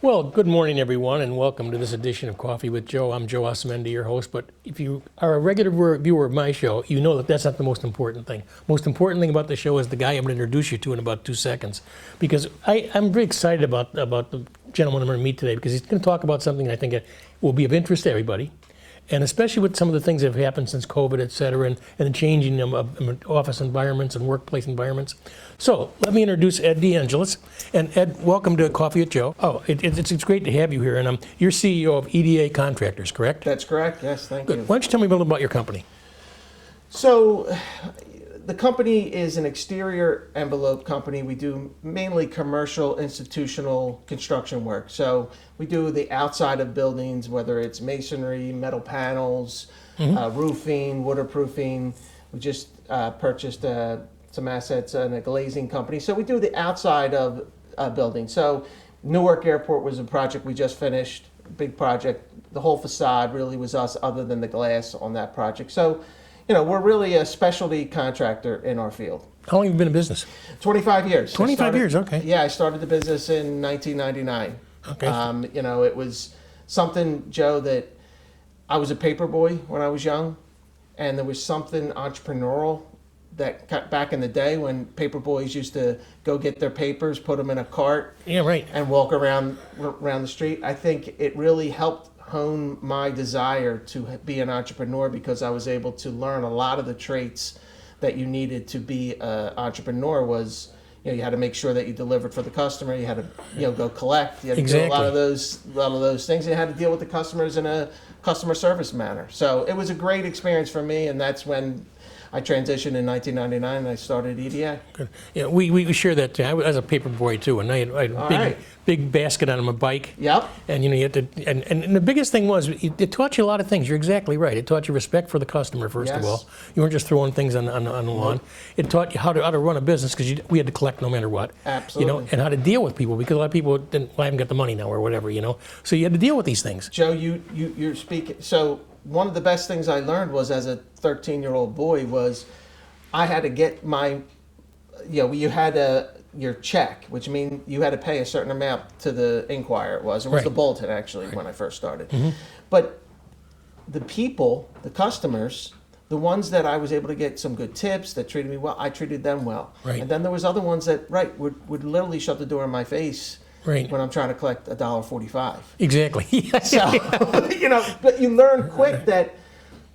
Well, good morning, everyone, and welcome to this edition of Coffee with Joe. I'm Joe Asumendi, your host, but if you are a regular viewer of my show, you know that that's not the most important thing. Most important thing about the show is the guy I'm going to introduce you to in about 2 seconds, because I'm very excited about the gentleman I'm going to meet today, because he's going to talk about something I think will be of interest to everybody, and especially with some of the things that have happened since COVID, et cetera, and the changing of office environments and workplace environments. So let me introduce Ed DeAngelis. And Ed, welcome to Coffee with Joe. Oh, it's great to have you here. And you're CEO of EDA Contractors, correct? That's correct, yes, thank you. Why don't you tell me a little about your company? So, the company is an exterior envelope company. We do mainly commercial, institutional construction work. So we do the outside of buildings, whether it's masonry, metal panels, roofing, waterproofing. We just purchased some assets in a glazing company. So we do the outside of buildings. So Newark Airport was a project we just finished, big project. The whole facade really was us, other than the glass on that project. So, you know, we're really a specialty contractor in our field. How long have you been in business? 25 years. 25 years, okay. Yeah, I started the business in 1999. Okay. You know, it was something, Joe, that I was a paper boy when I was young, and there was something entrepreneurial that back in the day when paper boys used to go get their papers, put them in a cart, Yeah, right. and walk around the street. I think it really helped hone my desire to be an entrepreneur, because I was able to learn a lot of the traits that you needed to be an entrepreneur. Was, you know, you had to make sure that you delivered for the customer. You had to, you know, go collect. You had to do a lot of those things. You had to deal with the customers in a customer service manner. So it was a great experience for me, and that's when I transitioned in 1999 and I started EDA. Good. Yeah, we share that too. I was a paper boy too, and I had a big basket on my bike. Yep. And you know, you had to, and the biggest thing was it taught you a lot of things. You're exactly right. It taught you respect for the customer, first of all. You weren't just throwing things on the lawn. It taught you how to run a business, because we had to collect no matter what. Absolutely. You know, and how to deal with people, because a lot of people didn't. Well, I haven't got the money now, or whatever. You know, so you had to deal with these things. Joe, you're speaking. So one of the best things I learned was, as a 13-year-old boy, was I had to get my, you know, you had your check, which means you had to pay a certain amount to the Inquirer. It was the Bulletin, actually, when I first started. But the people, the customers, the ones that I was able to get some good tips, that treated me well, I treated them well. Right. And then there was other ones that would literally shut the door in my face. Right. When I'm trying to collect $1.45. Exactly. So, you know, but you learn quick that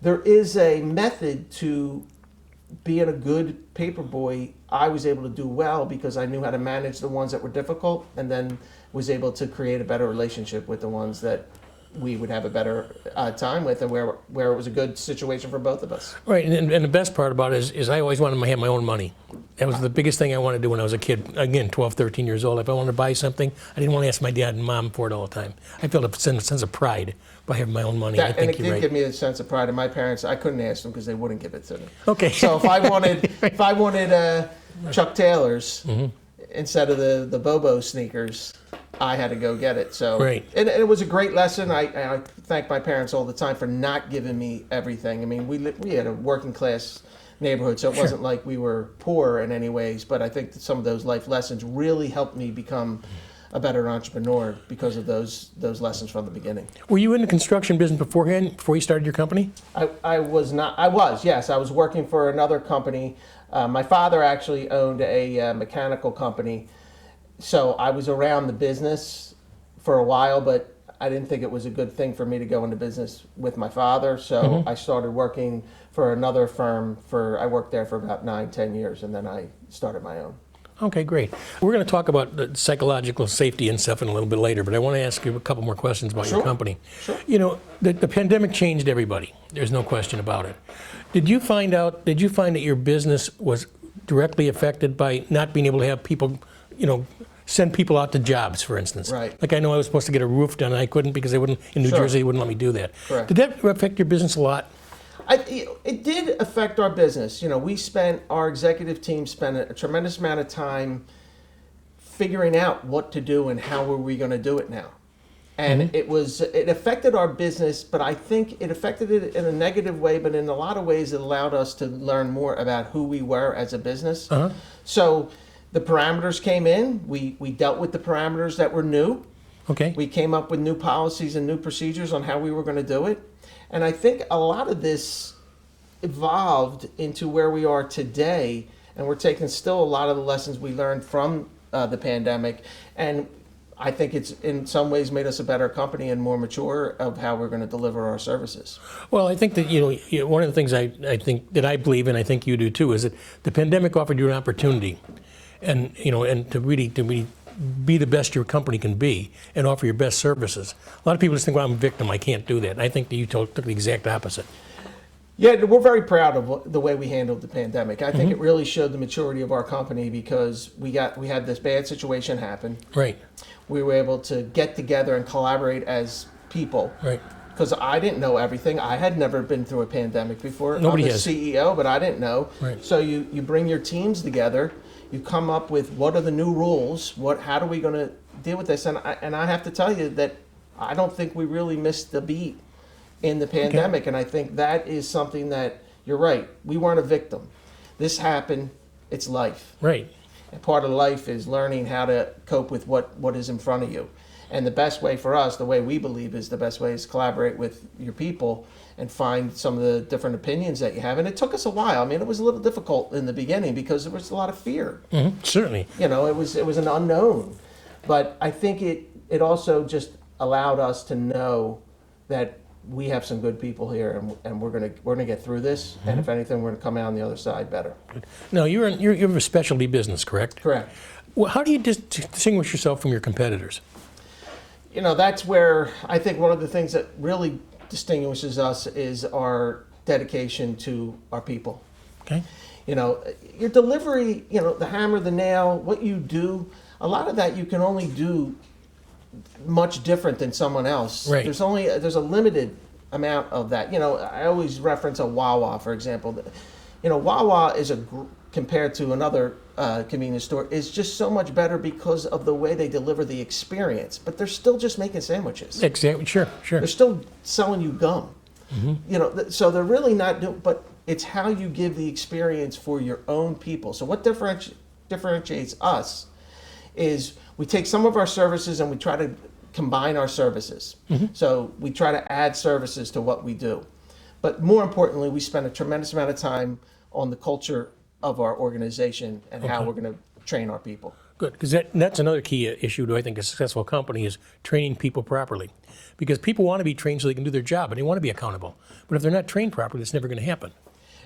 there is a method to being a good paper boy. I was able to do well because I knew how to manage the ones that were difficult, and then was able to create a better relationship with the ones that we would have a better time with, and where it was a good situation for both of us. Right, and the best part about it is I always wanted to have my own money. That was the biggest thing I wanted to do when I was a kid. Again, 12, 13 years old. If I wanted to buy something, I didn't want to ask my dad and mom for it all the time. I felt a sense of pride by having my own money. I think and it you're did right. give me a sense of pride. And my parents, I couldn't ask them because they wouldn't give it to me. Okay. So if I wanted Chuck Taylor's instead of the Bobo sneakers, I had to go get it. So and it was a great lesson. I thank my parents all the time for not giving me everything. I mean, we had a working class neighborhood, so it wasn't like we were poor in any ways. But I think that some of those life lessons really helped me become a better entrepreneur because of those lessons from the beginning. Were you in the construction business beforehand, before you started your company? I was not. I was working for another company. My father actually owned a mechanical company. So I was around the business for a while, but I didn't think it was a good thing for me to go into business with my father. So I started working for another firm. I worked there for about 9-10 years, and then I started my own. Okay, great. We're going to talk about the psychological safety and stuff in a little bit later, but I want to ask you a couple more questions about your company. Sure. You know, the pandemic changed everybody. There's no question about it. Did you find that your business was directly affected by not being able to have people, you know, send people out to jobs, for instance? Right. Like I know I was supposed to get a roof done and I couldn't because they wouldn't, in New Jersey, they wouldn't let me do that. Correct. Did that affect your business a lot? It did affect our business. You know, our executive team spent a tremendous amount of time figuring out what to do and how were we going to do it now. And it affected our business, but I think it affected it in a negative way, but in a lot of ways it allowed us to learn more about who we were as a business. So the parameters came in, we dealt with the parameters that were new. Okay. We came up with new policies and new procedures on how we were going to do it. And I think a lot of this evolved into where we are today, and we're taking still a lot of the lessons we learned from the pandemic. And I think it's in some ways made us a better company and more mature of how we're going to deliver our services. Well, I think that, one of the things I think that I believe, and I think you do too, is that the pandemic offered you an opportunity, and to really be the best your company can be and offer your best services. A lot of people just think, well, I'm a victim, I can't do that. And I think that you took the exact opposite. Yeah, we're very proud of the way we handled the pandemic. I think it really showed the maturity of our company because we had this bad situation happen. Right. We were able to get together and collaborate as people. Right. Because I didn't know everything. I had never been through a pandemic before. Nobody I'm the has. CEO, but I didn't know. Right. So you bring your teams together. You come up with what are the new rules? How are we going to deal with this? And I have to tell you that I don't think we really missed the beat in the pandemic. Okay. And I think that is something that you're right. We weren't a victim. This happened. It's life. Right. And part of life is learning how to cope with what is in front of you. And the best way for us, the way we believe is the best way, is collaborate with your people and find some of the different opinions that you have. And it took us a while. I mean, it was a little difficult in the beginning because there was a lot of fear. Mm-hmm. Certainly. It was an unknown. But I think it also just allowed us to know that we have some good people here, and we're gonna get through this. Mm-hmm. And if anything, we're gonna come out on the other side better. Now, you're a specialty business, correct? Correct. Well, how do you distinguish yourself from your competitors? That's where I think one of the things that really distinguishes us is our dedication to our people. Okay. Your delivery, the hammer, the nail, what you do, a lot of that you can only do much different than someone else. Right. There's a limited amount of that. I always reference a Wawa, for example. Wawa is compared to another convenience store is just so much better because of the way they deliver the experience. But they're still just making sandwiches. Exactly. Sure. They're still selling you gum. Mm-hmm. So they're really not doing. But it's how you give the experience for your own people. So what differentiates us is we take some of our services and we try to combine our services. Mm-hmm. So we try to add services to what we do. But more importantly, we spend a tremendous amount of time on the culture of our organization and how we're going to train our people. Good, because that's another key issue to, I think, a successful company is training people properly. Because people want to be trained so they can do their job, and they want to be accountable. But if they're not trained properly, it's never going to happen.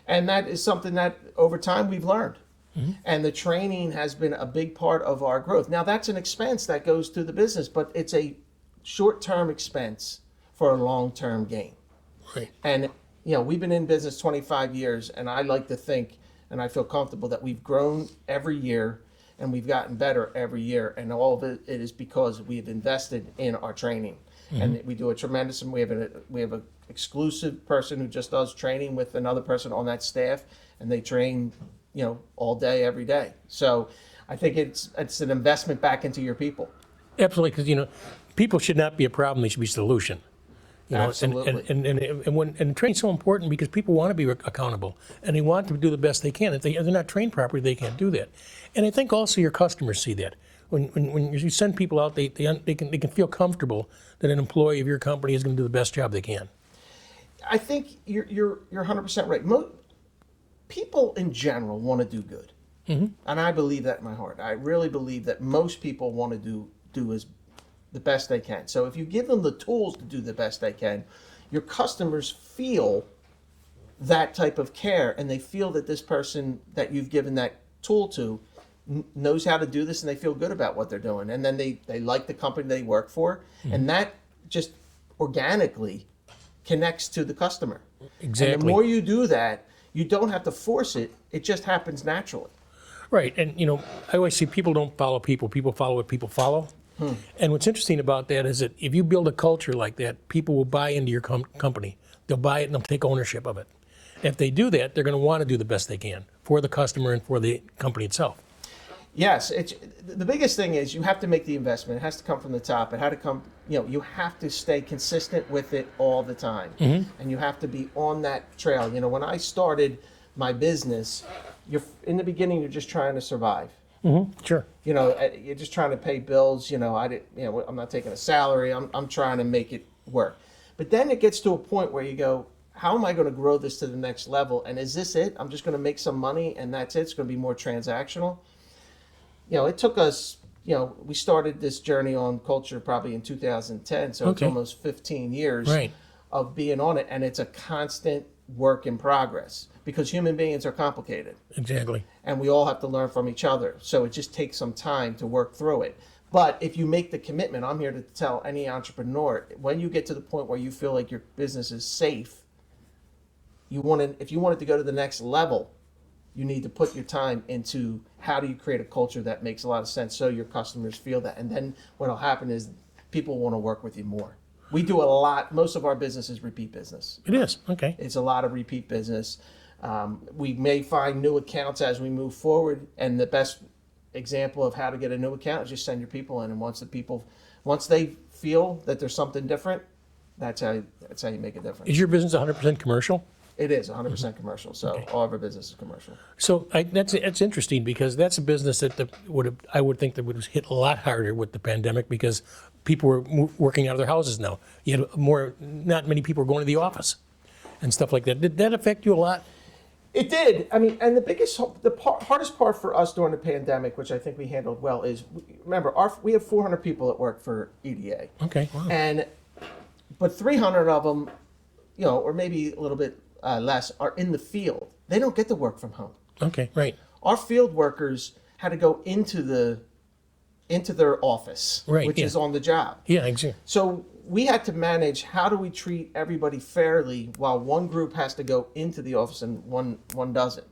And that is something that over time we've learned. Mm-hmm. And the training has been a big part of our growth. Now, that's an expense that goes through the business, but it's a short-term expense for a long-term gain. Right. And, we've been in business 25 years, and I like to think, and I feel comfortable that we've grown every year, and we've gotten better every year. And all of it is because we've invested in our training. Mm-hmm. And we do a tremendous, and we have an exclusive person who just does training with another person on that staff, and they train all day, every day. So I think it's an investment back into your people. Absolutely, because people should not be a problem; they should be a solution. Absolutely. And training's so important because people want to be accountable and they want to do the best they can. If they're not trained properly, they can't do that. And I think also your customers see that. When you send people out, they can feel comfortable that an employee of your company is going to do the best job they can. I think you're 100% right. People in general want to do good. Mm-hmm. And I believe that in my heart. I really believe that most people want to do as the best they can. So if you give them the tools to do the best they can, your customers feel that type of care, and they feel that this person that you've given that tool to knows how to do this, and they feel good about what they're doing. And then they like the company they work for, mm-hmm. and that just organically connects to the customer. Exactly. And the more you do that, you don't have to force it. It just happens naturally. Right. And, I always say people don't follow people. People follow what people follow. And what's interesting about that is that if you build a culture like that, people will buy into your company. They'll buy it and they'll take ownership of it. If they do that, they're going to want to do the best they can for the customer and for the company itself. Yes, the biggest thing is you have to make the investment. It has to come from the top. It had to come, you have to stay consistent with it all the time. Mm-hmm. And you have to be on that trail. When I started my business, in the beginning, you're just trying to survive. Sure. You know, you're just trying to pay bills. You know, I'm not taking a salary. I'm trying to make it work. But then it gets to a point where you go, how am I going to grow this to the next level? And is this it? I'm just going to make some money and that's it. It's going to be more transactional. You know, it took us, you know, we started this journey on culture probably in 2010. So it's almost 15 years of being on it. And it's a constant work in progress because human beings are complicated. Exactly. And we all have to learn from each other. So it just takes some time to work through it. But if you make the commitment, I'm here to tell any entrepreneur, when you get to the point where you feel like your business is safe, if you want it to go to the next level, you need to put your time into how do you create a culture that makes a lot of sense so your customers feel that. And then what will happen is people want to work with you more. We do a lot. Most of our business is repeat business. It is. Okay. It's a lot of repeat business. We may find new accounts as we move forward. And the best example of how to get a new account is just send your people in. And once they feel that there's something different, that's how you make a difference. Is your business 100% commercial? It is 100% commercial. So all of our business is commercial. So that's interesting because that's a business that I would think that would hit a lot harder with the pandemic because people were working out of their houses now. You had not many people were going to the office and stuff like that. Did that affect you a lot? It did. I mean, and hardest part for us during the pandemic, which I think we handled well, is remember we have 400 people that work for EDA. Okay. Wow. But 300 of them, you know, or maybe a little bit less, are in the field. They don't get to work from home. Okay. Right. Our field workers had to go into their office, which is on the job. Yeah, exactly. So we had to manage how do we treat everybody fairly while one group has to go into the office and one doesn't.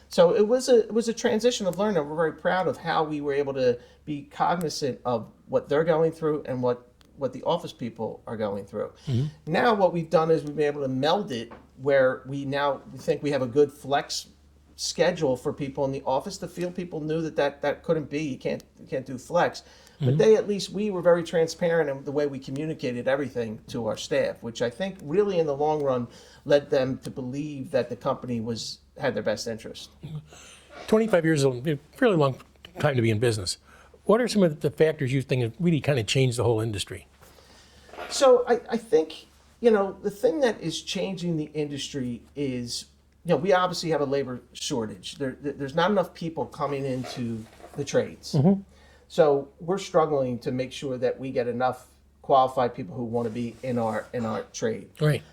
So it was a transition of learning. We're very proud of how we were able to be cognizant of what they're going through and what the office people are going through. Mm-hmm. Now what we've done is we've been able to meld it where we think we have a good flex schedule for people in the office. The field people knew that couldn't be. You can't do flex. But we were very transparent in the way we communicated everything to our staff, which I think really in the long run led them to believe that the company had their best interest. 25 years is a fairly long time to be in business. What are some of the factors you think have really kind of changed the whole industry? So I think, you know, the thing that is changing the industry is, you know, we obviously have a labor shortage. There's not enough people coming into the trades. Mm-hmm. So we're struggling to make sure that we get enough qualified people who want to be in our trade. Right.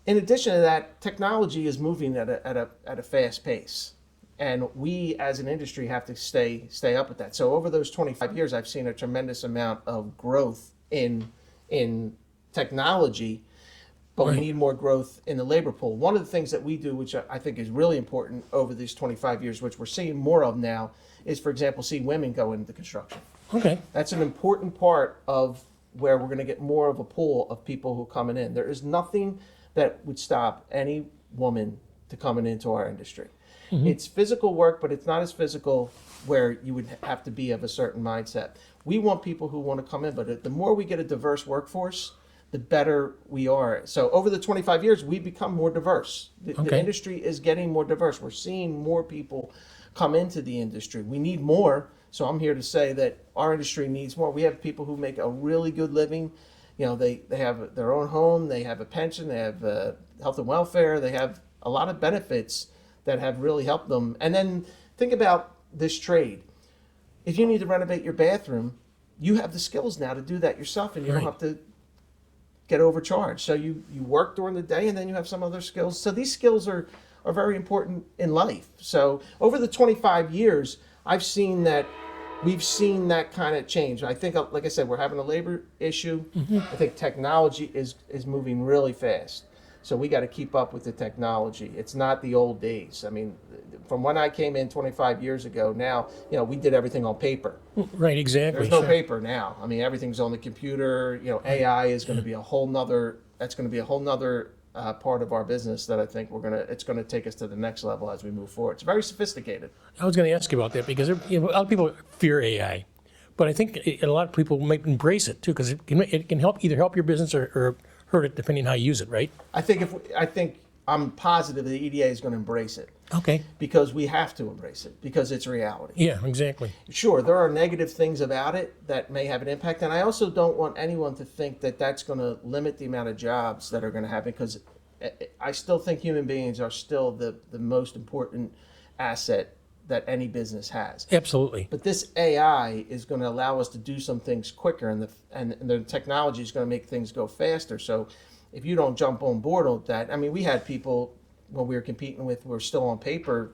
In addition to that, technology is moving at a fast pace. And we as an industry have to stay up with that. So over those 25 years, I've seen a tremendous amount of growth in technology, but we need more growth in the labor pool. One of the things that we do, which I think is really important over these 25 years, which we're seeing more of now, is, for example, see women go into construction. Okay. That's an important part of where we're going to get more of a pool of people who are coming in. There is nothing that would stop any woman to coming into our industry. Mm-hmm. It's physical work, but it's not as physical where you would have to be of a certain mindset. We want people who want to come in, but the more we get a diverse workforce, the better we are. So over the 25 years, we've become more diverse. The industry is getting more diverse. We're seeing more people come into the industry. We need more. So I'm here to say that our industry needs more. We have people who make a really good living. You know, they have their own home, they have a pension, they have health and welfare, they have a lot of benefits that have really helped them. And then think about this trade. If you need to renovate your bathroom, you have the skills now to do that yourself, and you don't have to get overcharged. So you work during the day, and then you have some other skills. So these skills are very important in life. So over the 25 years, we've seen that kind of change. I think, like I said, we're having a labor issue. Mm-hmm. I think technology is moving really fast. So we got to keep up with the technology. It's not the old days. I mean, from when I came in 25 years ago, now, you know, we did everything on paper. Right, exactly. There's no paper now. I mean, everything's on the computer. You know, AI is going to be a whole nother part of our business that I think it's going to take us to the next level as we move forward. It's very sophisticated. I was going to ask you about that because a lot of people fear AI, but I think a lot of people might embrace it too because it can either help your business or hurt it depending on how you use it, right? I think I'm positive the EDA is going to embrace it. Okay. because we have to embrace it because it's reality. Yeah, exactly. Sure, there are negative things about it that may have an impact, and I also don't want anyone to think that that's going to limit the amount of jobs that are going to happen, because I still think human beings are still the most important asset that any business has. Absolutely. But this AI is going to allow us to do some things quicker, and the technology is going to make things go faster. So if you don't jump on board with that, I mean, we had people when we were competing with were still on paper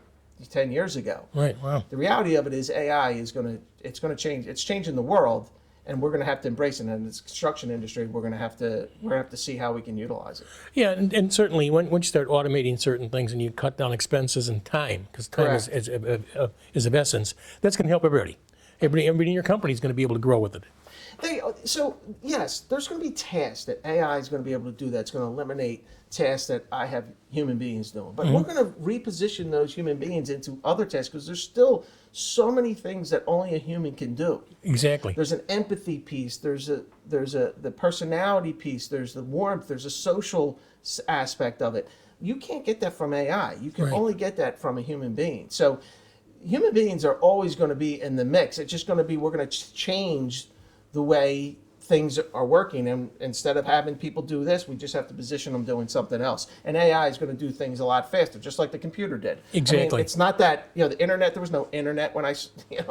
10 years ago. Right. Wow. The reality of it is AI is going to change. It's changing the world, and we're going to have to embrace it. And in this construction industry, we're going to have to see how we can utilize it. Yeah, and certainly once you start automating certain things and you cut down expenses and time, because time is of essence, that's going to help everybody. Everybody in your company is going to be able to grow with it. So yes, there's going to be tasks that AI is going to be able to do that's going to eliminate tasks that I have human beings doing. But we're going to reposition those human beings into other tasks, because there's still so many things that only a human can do. Exactly. There's an empathy piece. There's the personality piece. There's the warmth. There's a social aspect of it. You can't get that from AI. You can only get that from a human being. So human beings are always going to be in the mix. It's just going to be, we're going to change the way things are working, and instead of having people do this, we just have to position them doing something else. And AI is going to do things a lot faster, just like the computer did. Exactly. I mean, it's not that, the internet, there was no internet when I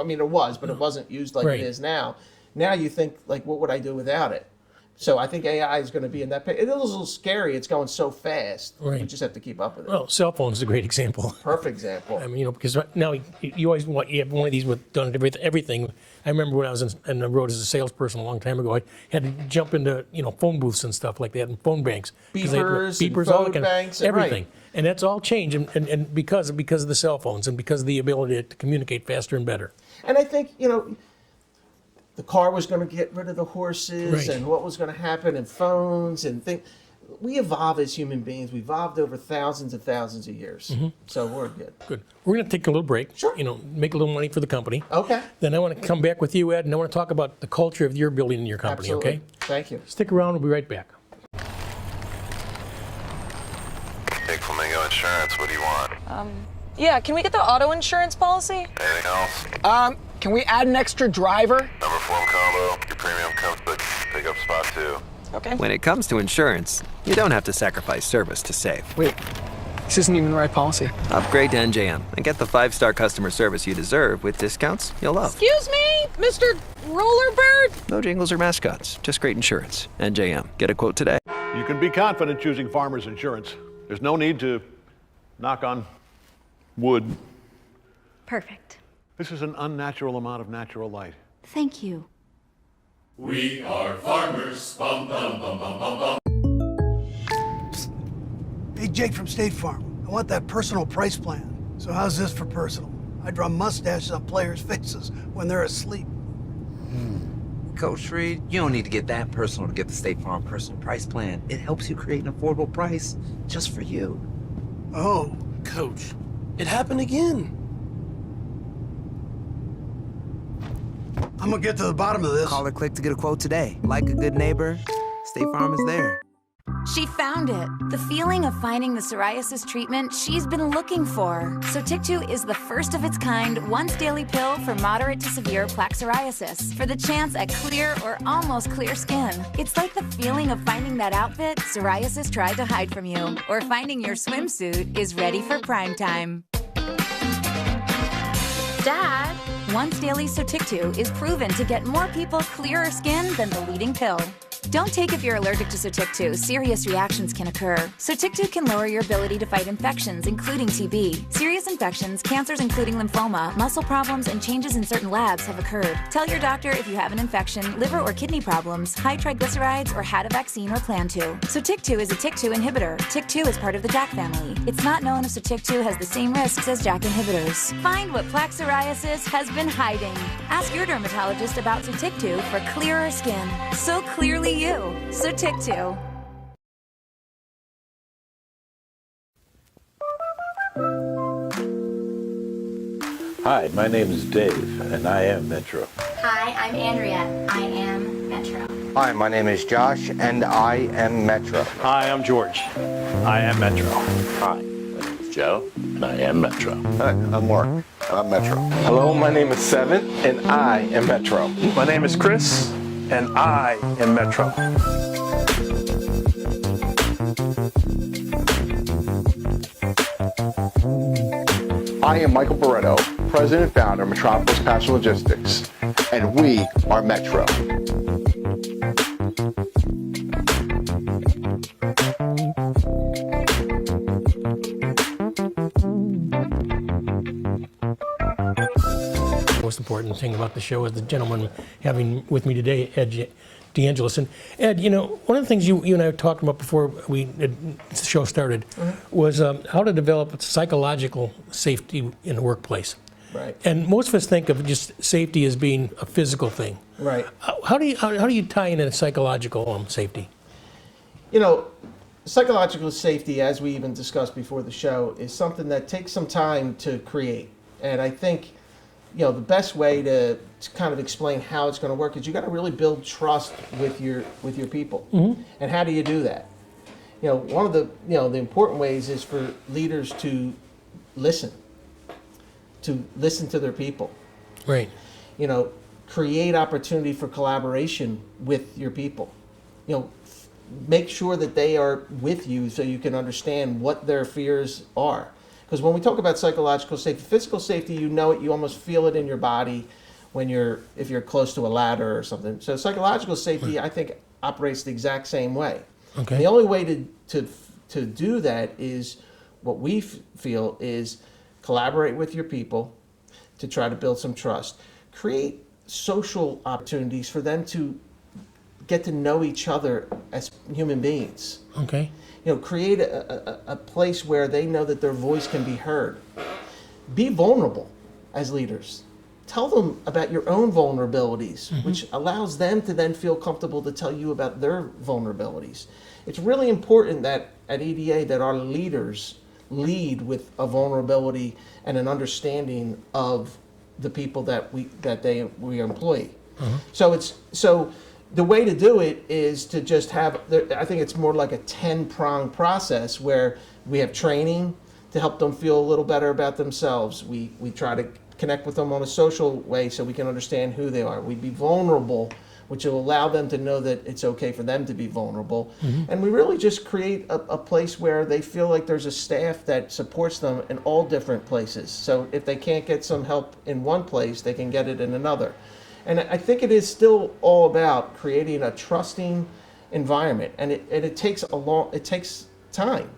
mean, there was, but it wasn't used like it is now. Now you think, like, what would I do without it? So I think AI is going to be in that. It is a little scary. It's going so fast. We just have to keep up with it. Well, cell phones is a great example. Perfect example. I mean, because now you always you have one of these with done everything. I remember when I was in the road as a salesperson a long time ago, I had to jump into phone booths and stuff like that, and phone banks, beepers, and all phone that banks, everything, and that's all changed, and because of the cell phones and because of the ability to communicate faster and better. And I think the car was going to get rid of the horses, and what was going to happen, and phones and things. We evolve as human beings. We evolved over thousands and thousands of years. So we're good. Good. We're going to take a little break. Sure. Make a little money for the company. Okay. Then I want to come back with you, Ed, and I want to talk about the culture of your building and your company. Absolutely. Okay? Thank you. Stick around. We'll be right back. Big Flamingo Insurance, what do you want? Yeah, can we get the auto insurance policy? Anything else? Can we add an extra driver? Number 4 combo, your premium comes with pickup spot 2. Okay. When it comes to insurance, you don't have to sacrifice service to save. Wait, this isn't even the right policy. Upgrade to NJM and get the 5-star customer service you deserve with discounts you'll love. Excuse me, Mr. Rollerbird? No jingles or mascots, just great insurance. NJM. Get a quote today. You can be confident choosing Farmers Insurance. There's no need to knock on wood. Perfect. This is an unnatural amount of natural light. Thank you. We are farmers. Bum, bum, bum, bum, bum, bum. Hey, Jake from State Farm. I want that personal price plan. So how's this for personal? I draw mustaches on players' faces when they're asleep. Coach Reed, you don't need to get that personal to get the State Farm personal price plan. It helps you create an affordable price just for you. Oh. Coach, it happened again. I'm gonna get to the bottom of this. Call or click to get a quote today. Like a good neighbor, State Farm is there. She found it. The feeling of finding the psoriasis treatment she's been looking for. Sotyktu is the first of its kind once-daily pill for moderate to severe plaque psoriasis for the chance at clear or almost clear skin. It's like the feeling of finding that outfit psoriasis tried to hide from you, or finding your swimsuit is ready for prime time. Dad! Once daily Sotyktu is proven to get more people clearer skin than the leading pill. Don't take if you're allergic to Sotyktu. Serious reactions can occur. Sotyktu can lower your ability to fight infections, including TB. Serious infections, cancers including lymphoma, muscle problems, and changes in certain labs have occurred. Tell your doctor if you have an infection, liver or kidney problems, high triglycerides, or had a vaccine or plan to. Sotyktu is a TYK2 inhibitor. TYK2 is part of the JAK family. It's not known if Sotyktu has the same risks as JAK inhibitors. Find what plaque psoriasis has been hiding. Ask your dermatologist about Sotyktu for clearer skin. So clearly you. Sotyktu. Hi, my name is Dave, and I am Metro. Hi, I'm Andrea. I am Metro. Hi, my name is Josh, and I am Metro. Hi, I'm George. I am Metro. Hi, my name is Joe, and I am Metro. Hi, I'm Mark, and I'm Metro. Hello, my name is Seven, and I am Metro. My name is Chris, and I am Metro. I am Michael Barretto, President and Founder of Metropolis Passenger Logistics, and we are Metro. Most important thing about the show is the gentleman having with me today, Ed DeAngelis. And Ed, you know, one of the things you and I talked about before the show started was how to develop psychological safety in the workplace. Right. And most of us think of just safety as being a physical thing. Right. How do you tie in psychological safety? You know, psychological safety, as we even discussed before the show, is something that takes some time to create. And I think, you know, the best way to kind of explain how it's going to work is you got to really build trust with your people. And how do you do that? You know, one of the the important ways is for leaders to listen to their people. Right. You know, create opportunity for collaboration with your people. You know, make sure that they are with you so you can understand what their fears are. Because when we talk about psychological safety, physical safety, you know it, you almost feel it in your body if you're close to a ladder or something. So psychological safety, I think, operates the exact same way. Okay. The only way to do that is what we feel is collaborate with your people to try to build some trust. Create social opportunities for them to get to know each other as human beings. Okay. You know, create a place where they know that their voice can be heard. Be vulnerable as leaders. Tell them about your own vulnerabilities, which allows them to then feel comfortable to tell you about their vulnerabilities. It's really important that at EDA that our leaders lead with a vulnerability and an understanding of the people that we employ. So the way to do it is to just have, I think it's more like a 10-pronged process where we have training to help them feel a little better about themselves. We try to connect with them on a social way so we can understand who they are. We be vulnerable, which will allow them to know that it's okay for them to be vulnerable. And we really just create a place where they feel like there's a staff that supports them in all different places. So if they can't get some help in one place, they can get it in another. And I think it is still all about creating a trusting environment, and it takes time.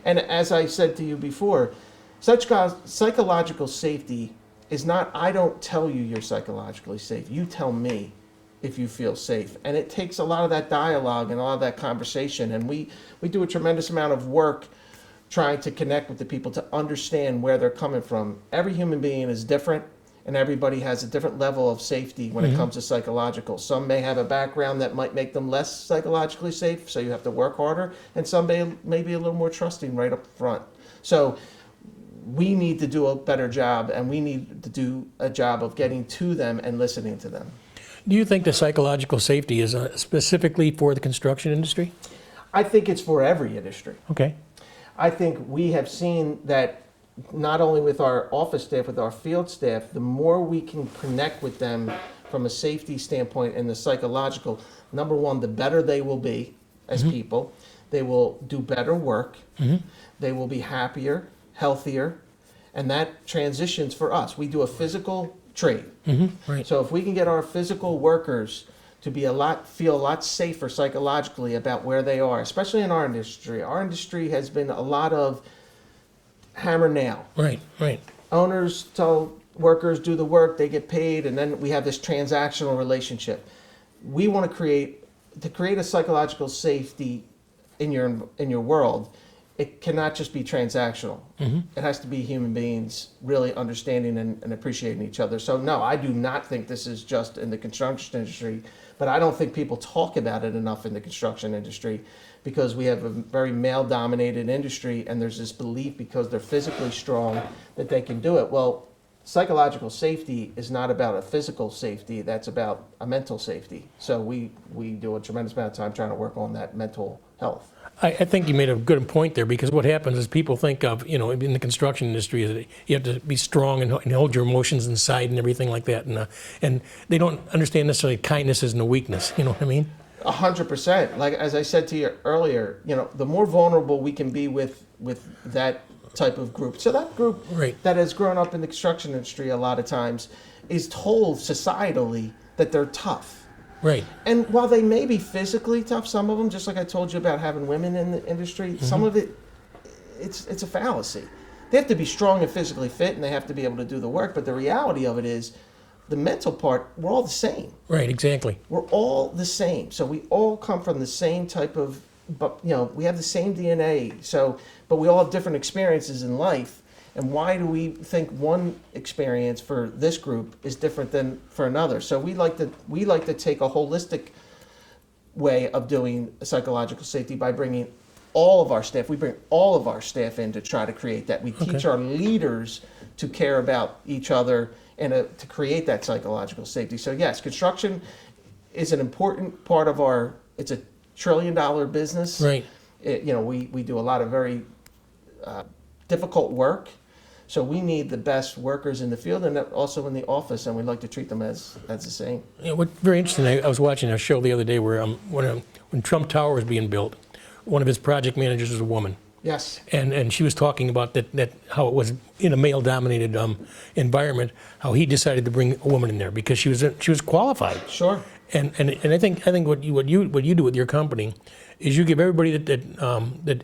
And as I said to you before, psychological safety is not, I don't tell you you're psychologically safe. You tell me if you feel safe. And it takes a lot of that dialogue and a lot of that conversation. And we do a tremendous amount of work trying to connect with the people to understand where they're coming from. Every human being is different, and everybody has a different level of safety when it comes to psychological. Some may have a background that might make them less psychologically safe, so you have to work harder, and some may be a little more trusting right up front. So we need to do a better job, and we need to do a job of getting to them and listening to them. Do you think the psychological safety is specifically for the construction industry? I think it's for every industry. Okay. I think we have seen that not only with our office staff, with our field staff, the more we can connect with them from a safety standpoint and the psychological, number one, the better they will be as people. They will do better work. They will be happier, healthier, and that transitions for us. We do a physical trade. Right. So if we can get our physical workers to feel a lot safer psychologically about where they are, especially in our industry. Our industry has been a lot of hammer nail. Right. Owners tell workers do the work, they get paid, and then we have this transactional relationship. We want to create a psychological safety in your world. It cannot just be transactional. It has to be human beings really understanding and appreciating each other. So no, I do not think this is just in the construction industry, but I don't think people talk about it enough in the construction industry because we have a very male-dominated industry, and there's this belief because they're physically strong that they can do it. Well, psychological safety is not about a physical safety, that's about a mental safety. So we do a tremendous amount of time trying to work on that mental health. I think you made a good point there, because what happens is people think of, in the construction industry, is that you have to be strong and hold your emotions inside and everything like that. And they don't understand necessarily kindness isn't a weakness. You know what I mean? 100%. Like, as I said to you earlier, the more vulnerable we can be with that type of group. So that group that has grown up in the construction industry a lot of times is told societally that they're tough. Right. And while they may be physically tough, some of them, just like I told you about having women in the industry, some of it's a fallacy. They have to be strong and physically fit, and they have to be able to do the work. But the reality of it is, the mental part, we're all the same. Right, exactly. We're all the same. So we all come from the same type of, we have the same DNA. So, but we all have different experiences in life. And why do we think one experience for this group is different than for another? So we like to take a holistic way of doing psychological safety by bringing all of our staff. We bring all of our staff in to try to create that. We teach our leaders to care about each other and to create that psychological safety. So yes, construction is an important part of it's a $1 trillion business. Right. We do a lot of very difficult work. So we need the best workers in the field and also in the office, and we like to treat them as the same. What's very interesting, I was watching a show the other day where when Trump Tower was being built, one of his project managers was a woman. Yes. And she was talking about that how it was in a male-dominated environment, how he decided to bring a woman in there because she was qualified. Sure. And I think what you do with your company is you give everybody that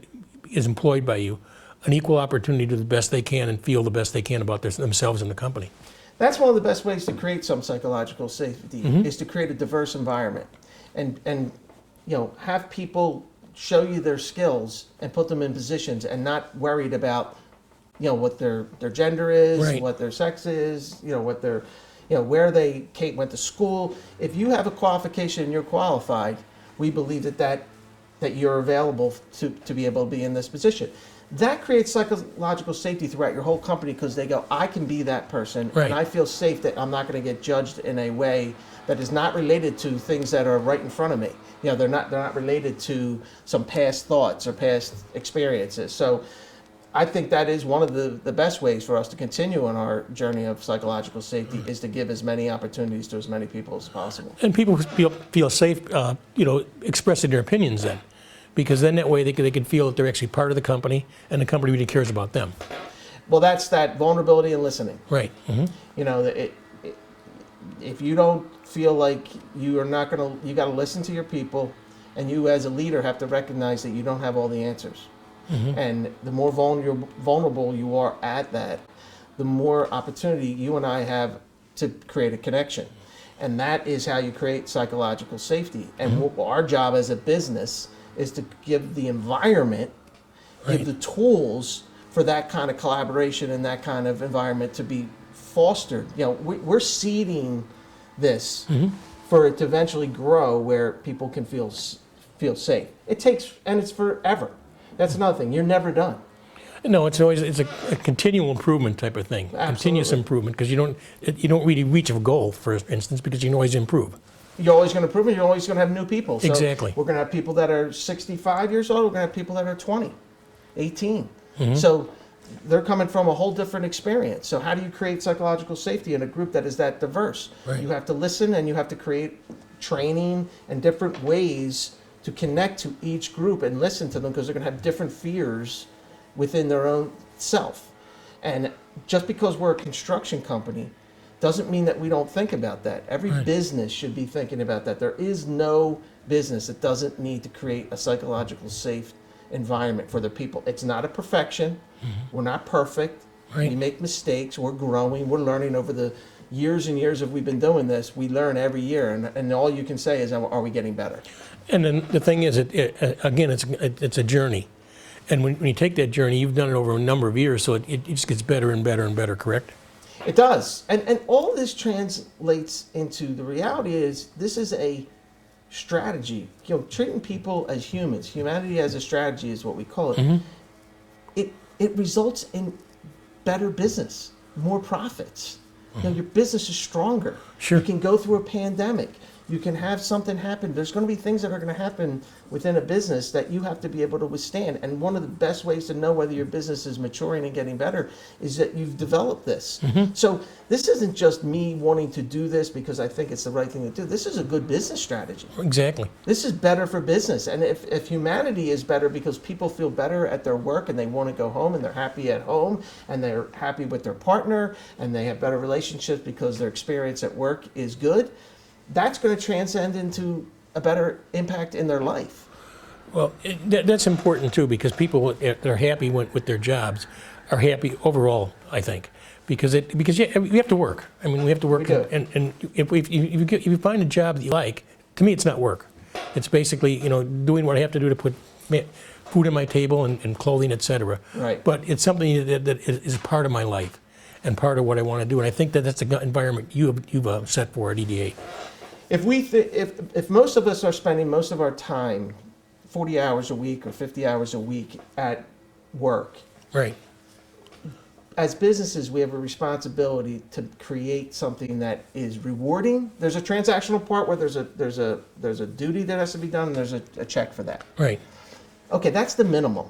is employed by you an equal opportunity to do the best they can and feel the best they can about themselves and the company. That's one of the best ways to create some psychological safety is to create a diverse environment and have people show you their skills and put them in positions and not worried about what their gender is, what their sex is, what their where they went to school. If you have a qualification and you're qualified, we believe that you're available to be able to be in this position. That creates psychological safety throughout your whole company because they go, I can be that person, and I feel safe that I'm not going to get judged in a way that is not related to things that are right in front of me. They're not related to some past thoughts or past experiences. So I think that is one of the best ways for us to continue on our journey of psychological safety is to give as many opportunities to as many people as possible. And people feel safe, expressing their opinions then. Because then that way they can feel that they're actually part of the company and the company really cares about them. Well, that's that vulnerability and listening. Right. Mm-hmm. If you don't feel like you got to listen to your people, and you as a leader have to recognize that you don't have all the answers. Mm-hmm. And the more vulnerable you are at that, the more opportunity you and I have to create a connection. And that is how you create psychological safety. And our job as a business is to give the environment, give the tools for that kind of collaboration and that kind of environment to be fostered. We're seeding this for it to eventually grow where people can feel safe. It's forever. That's another thing. You're never done. No, it's a continual improvement type of thing. Absolutely. Continuous improvement, because you don't really reach a goal, for instance, because you can always improve. You're always going to improve, and you're always going to have new people. So exactly. We're going to have people that are 65 years old. We're going to have people that are 20, 18. Mm-hmm. So they're coming from a whole different experience. So how do you create psychological safety in a group that is that diverse? Right. You have to listen, and you have to create training and different ways to connect to each group and listen to them, because they're going to have different fears within their own self. And just because we're a construction company doesn't mean that we don't think about that. Every business should be thinking about that. There is no business that doesn't need to create a psychological safe environment for their people. It's not a perfection. We're not perfect. We make mistakes. We're growing. We're learning over the years and years of we've been doing this. We learn every year, and all you can say is, are we getting better? And then the thing is, again, it's a journey. And when you take that journey, you've done it over a number of years, so it just gets better and better and better, correct? It does. And all this translates into the reality is this is a strategy. Treating people as humans, humanity as a strategy is what we call it. It results in better business. more profits. You know, your business is stronger. Sure. You can go through a pandemic. You can have something happen. There's going to be things that are going to happen within a business that you have to be able to withstand. And one of the best ways to know whether your business is maturing and getting better is that you've developed this. So this isn't just me wanting to do this because I think it's the right thing to do. This is a good business strategy. Exactly. This is better for business. And if humanity is better because people feel better at their work and they want to go home and they're happy at home and they're happy with their partner and they have better relationships because their experience at work is good, that's going to transcend into a better impact in their life. Well, that's important too, because people that are happy with their jobs are happy overall, I think, because you have to work. I mean, we have to work, and if you find a job that you like, to me, it's not work. It's basically doing what I have to do to put food on my table and clothing, etc. Right. But it's something that is part of my life and part of what I want to do, and I think that's the environment you've set for at EDA. If most of us are spending most of our time, 40 hours a week or 50 hours a week at work, right? As businesses, we have a responsibility to create something that is rewarding. There's a transactional part where there's a duty that has to be done, and there's a check for that. Right. Okay, that's the minimum.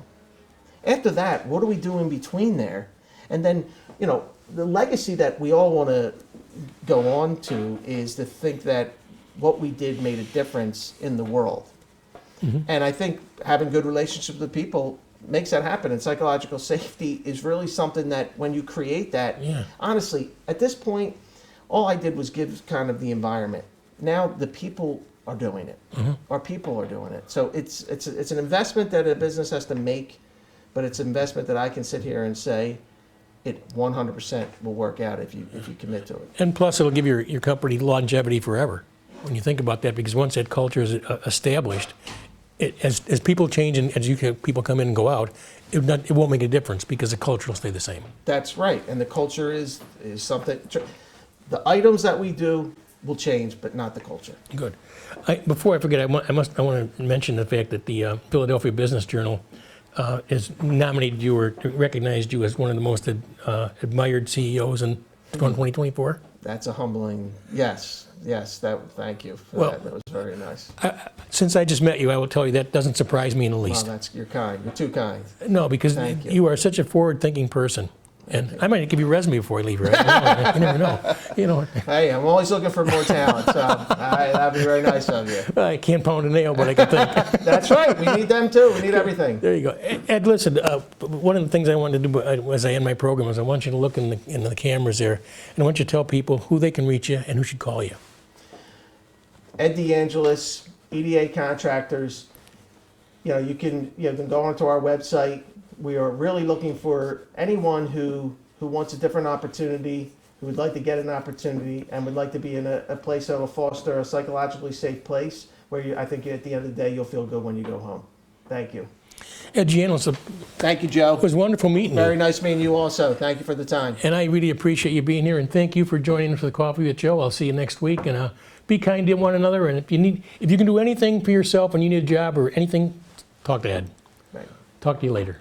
After that, what do we do in between there? And then, the legacy that we all want to go on to is to think that what we did made a difference in the world. And I think having good relationships with people makes that happen. And psychological safety is really something that when you create that, honestly, at this point, all I did was give kind of the environment. Now the people are doing it. Our people are doing it. So it's an investment that a business has to make, but it's an investment that I can sit here and say, it 100% will work out if you commit to it. And plus, it'll give your company longevity forever. When you think about that, because once that culture is established, as people change and people come in and go out, it won't make a difference because the culture will stay the same. That's right, and the culture is something. The items that we do will change, but not the culture. Good. Before I forget, I want to mention the fact that the Philadelphia Business Journal has nominated you or recognized you as one of the most admired CEOs in 2024. That's a humbling, yes. Thank you for that. That was very nice. Since I just met you, I will tell you that doesn't surprise me in the least. Well, you're kind. You're too kind. No, because you are such a forward-thinking person. And I might give you a resume before I leave here. You never know. Hey, I'm always looking for more talent, so that'd be very nice of you. I can't pound a nail, but I can think. That's right. We need them too. We need everything. There you go. Ed, listen. One of the things I wanted to do as I end my program is I want you to look in the cameras there, and I want you to tell people who they can reach you and who should call you. Ed DeAngelis, EDA Contractors. You can go onto our website. We are really looking for anyone who wants a different opportunity, who would like to get an opportunity, and would like to be in a place that will foster a psychologically safe place where I think at the end of the day you'll feel good when you go home. Thank you. Ed DeAngelis. Thank you, Joe. It was wonderful meeting you. Very nice meeting you also. Thank you for the time. And I really appreciate you being here, and thank you for joining us for the Coffee with Joe. I'll see you next week, and be kind to one another. And if you can do anything for yourself and you need a job or anything, talk to Ed. Right. Talk to you later.